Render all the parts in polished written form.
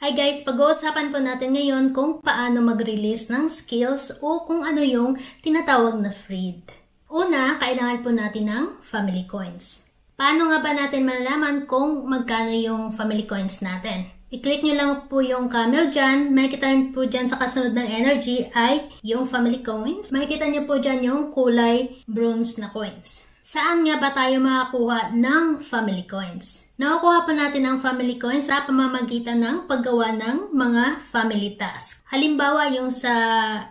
Hi guys, pag-uusapan po natin ngayon kung paano mag-release ng skills o kung ano yung tinatawag na freed. Una, kailangan po natin ng family coins. Paano nga ba natin malalaman kung magkano yung family coins natin? I-click nyo lang po yung camel dyan. Makikita nyo po dyan sa kasunod ng energy ay yung family coins. Makikita nyo po dyan yung kulay bronze na coins. Saan nga ba tayo makakuha ng family coins? Nakukuha po natin ang family coins sa pamamagitan ng paggawa ng mga family tasks. Halimbawa, yung sa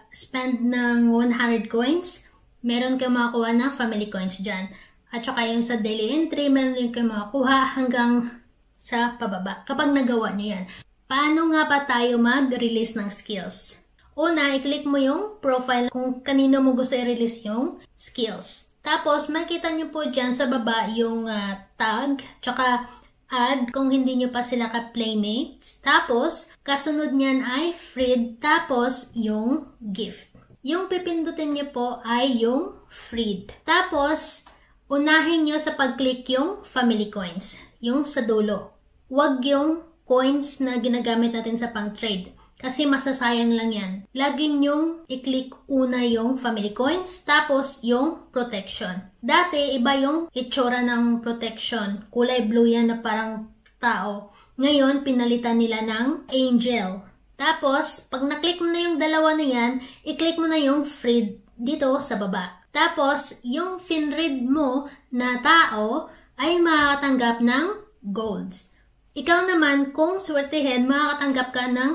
spend ng 100 coins, meron kayong makakuha ng family coins dyan. At saka yung sa daily entry, meron din kayong makakuha hanggang sa pababa kapag nagawa nyo yan. Paano nga ba tayo mag-release ng skills? Una, i-click mo yung profile kung kanino mo gusto i-release yung skills. Tapos, makikita nyo po dyan sa baba yung tag, tsaka add kung hindi nyo pa sila ka-playmates. Tapos, kasunod nyan ay freed, tapos yung gift. Yung pipindutin nyo po ay yung freed. Tapos, unahin nyo sa pag-click yung family coins, yung sa dulo. Huwag yung coins na ginagamit natin sa pang-trade. Kasi masasayang lang yan. Lagi nyong i-click una yung family coins, tapos yung protection. Dati, iba yung itsura ng protection. Kulay blue yan na parang tao. Ngayon, pinalitan nila ng angel. Tapos, pag na-click mo na yung dalawa na yan, i-click mo na yung freed dito sa baba. Tapos, yung finread mo na tao ay makakatanggap ng golds. Ikaw naman, kung swertihin, makakatanggap ka ng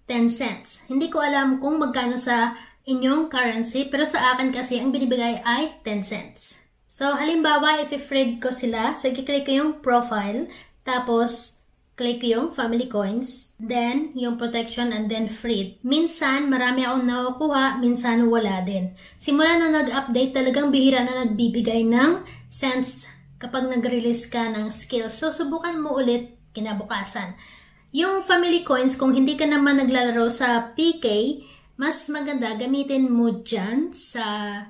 10 cents. Hindi ko alam kung magkano sa inyong currency, pero sa akin kasi ang binibigay ay 10 cents. So, halimbawa, if-freed ko sila, so i-click ko yung profile, tapos click yung family coins, then yung protection, and then freed. Minsan, marami akong nakukuha, minsan wala din. Simula na nag-update, talagang bihira na nagbibigay ng cents kapag nag-release ka ng skills. So, subukan mo ulit kinabukasan. Yung family coins, kung hindi ka naman naglalaro sa PK, mas maganda gamitin mo dyan sa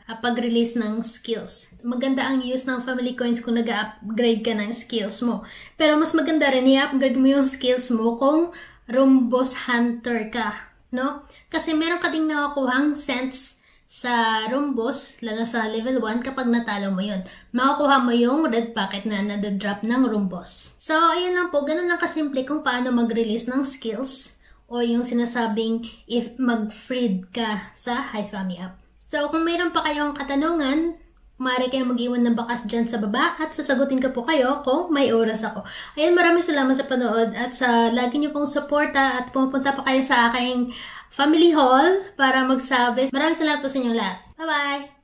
pag-release ng skills. Maganda ang use ng family coins kung nag-upgrade ka ng skills mo. Pero mas maganda rin i-upgrade mo yung skills mo kung Room-Boss Hunter ka, no? Kasi meron ka ding nakakuhang cents sa Room-Boss, lalo sa level 1, kapag natalo mo yun. Makukuha mo yung red packet na nadadrop ng Room-Boss. So, ayun lang po. Ganun lang kasimple kung paano mag-release ng skills o yung sinasabing if mag-freed ka sa HiFami app. So, kung mayroon pa kayong katanungan, maaari kayong mag-iwan ng bakas dyan sa baba at sasagutin ko po kayo kung may oras ako. Ayun, maraming salamat sa panood at sa lagi niyo pong suporta at pumunta pa kayo sa aking family haul para magsabi. Maraming salamat po sa inyong lahat. Bye-bye!